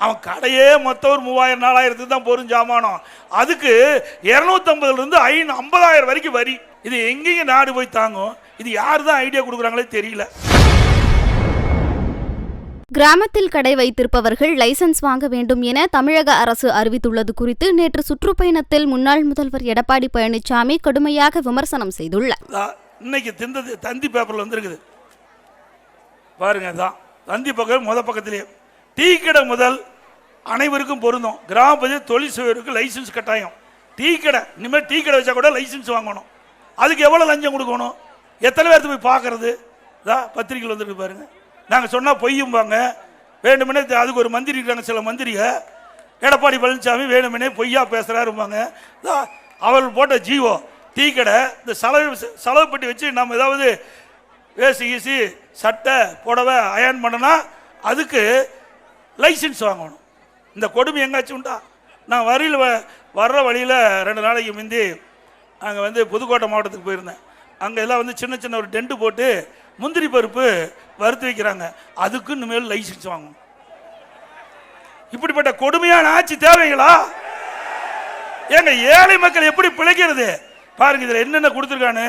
அவன் கடையே மொத்தம் ஒரு 3000 4000 தான் போரும் ஜாமானம். அதுக்கு 250 50,000 வரைக்கும் வரி. இது எங்கேயும் நாடு போய் தாங்கும்? இது யார் தான் ஐடியா கொடுக்குறாங்களே தெரியல. கிராமத்தில் கடை வைத்திருப்பவர்கள் லைசென்ஸ் வாங்க வேண்டும் என தமிழக அரசு அறிவித்துள்ளது குறித்து நேற்று சுற்றுப்பயணத்தில் முன்னாள் முதல்வர் எடப்பாடி பழனிசாமி கடுமையாக விமர்சனம் செய்துள்ளார். இன்னைக்கு தந்தி பேப்பர்ல வந்திருக்குது பாருங்க. தான் தந்தி பக்கம் முத பக்கத்திலேயே டீ கடை முதல் அனைவருக்கும் பொருந்தும். கிராம பகுதியில் தொழில் செய்வதற்கு லைசன்ஸ் கட்டாயம். டீ கடை இனிமேல் டீ கடை வச்சா கூட லைசன்ஸ் வாங்கணும். அதுக்கு எவ்வளோ லஞ்சம் கொடுக்கணும்? எத்தனை பேர்த்து போய் பார்க்கறது? பத்திரிகையில் வந்துருக்கு பாருங்க. நாங்கள் சொன்னால் பொய்யும்பாங்க. வேண்டுமெனே அதுக்கு ஒரு மந்திரி இருக்காங்க, சில மந்திரிக எடப்பாடி பழனிசாமி வேணுமெனே பொய்யா பேசுகிறாருப்பாங்க. அவர்கள் போட்ட ஜீவோ டீ கடை இந்த செலவு பெட்டி வச்சு நம்ம ஏதாவது வேசி கீசி சட்டை புடவை அயன் பண்ணனா அதுக்கு லைசன்ஸ் வாங்கணும். இந்த கொடுமை எங்காச்சும் உண்டா? நான் வர்ற வழியில் 2 நாளைக்கு முந்தி அங்கே புதுக்கோட்டை மாவட்டத்துக்கு போயிருந்தேன். அங்கே எல்லாம் சின்ன சின்ன ஒரு டென்ட்டு போட்டு முந்திரி பருப்பு வறுத்து வைக்கிறாங்க. அதுக்கு இனிமேல் லைசன்ஸ் வாங்கணும். இப்படிப்பட்ட கொடுமையான ஆட்சி தேவைங்களா? ஏங்க ஏழை மக்கள் எப்படி பிழைக்கிறது பாருங்க. இதில் என்னென்ன கொடுத்துருக்கான்னு.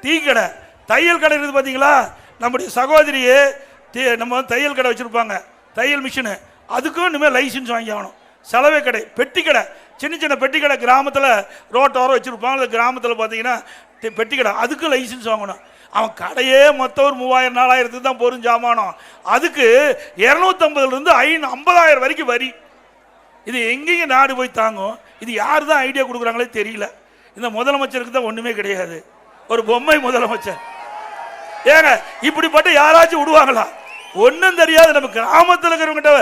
டீ கடை, தையல் கடை இருக்குது பார்த்தீங்களா? நம்முடைய சகோதரியே நம்ம தையல் கடை வச்சுருப்பாங்க, தையல் மிஷினு. அதுக்கும் இனிமேல் லைசன்ஸ் வாங்கி ஆகணும். சலவை கடை, பெட்டி கடை, சின்ன சின்ன பெட்டி கடை கிராமத்தில் ரோட்டோரம் வச்சுருப்பாங்க. அந்த கிராமத்தில் பார்த்தீங்கன்னா பெட்டி கடை, அதுக்கும் லைசன்ஸ் வாங்கணும். அவன் கடையே மொத்தம் ஒரு 3000 4000 தான் போரும் ஜாமானம். அதுக்கு 250 50,000 வரைக்கும் வரி. இது எங்கேயும் நாடு போய் தாங்கும்? இது யார் தான் ஐடியா கொடுக்குறாங்களே தெரியல. இந்த முதலமைச்சருக்கு தான் ஒன்றுமே கிடையாது, ஒரு பொம்மை முதலமைச்சர். ஏங்க இப்படிப்பட்ட யாராச்சும் விடுவாங்களா? ஒன்றும் தெரியாது. நம்ம கிராமத்தில் இருக்கிறவங்கிட்ட,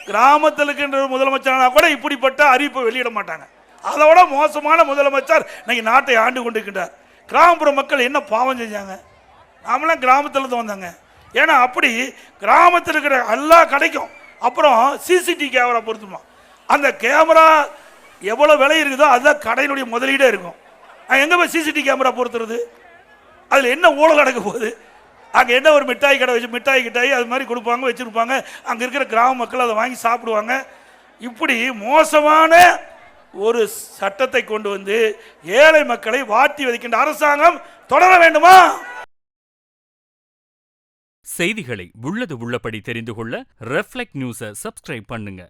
கிராமத்தில் இருக்கின்ற முதலமைச்சரானா கூட இப்படிப்பட்ட அறிவிப்பை வெளியிட மாட்டாங்க. அதோட மோசமான முதலமைச்சர் இன்னைக்கு நாட்டை ஆண்டு கொண்டிருக்கின்றார். கிராமப்புற மக்கள் என்ன பாவம் செஞ்சாங்க? நாமெல்லாம் கிராமத்தில் வந்தாங்க. ஏன்னா அப்படி கிராமத்தில் இருக்கிற எல்லா கடைக்கும் அப்புறம் சிசிடிவி கேமரா பொருத்துமா. அந்த கேமரா எவ்வளோ விலை இருக்குதோ அதுதான் கடையினுடைய முதலீடே இருக்கும். எங்கே போய் சிசிடிவி கேமரா பொறுத்துறது? அதில் என்ன ஊழல் நடக்க போகுது? அங்கே என்ன ஒரு மிட்டாய் கடை வச்சு மிட்டாய் கிட்டாய் அது மாதிரி கொடுப்பாங்க, வச்சுருப்பாங்க. அங்கே இருக்கிற கிராம மக்கள் அதை வாங்கி சாப்பிடுவாங்க. இப்படி மோசமான ஒரு சட்டத்தை கொண்டு வந்து ஏழை மக்களை வாட்டி வதைக்கின்ற அரசாங்கம் தொடர வேண்டுமா? செய்திகளை உள்ளது உள்ளபடி தெரிந்து கொள்ள ரெஃப்ளெக்ட் நியூஸை சப்ஸ்கிரைப் பண்ணுங்க.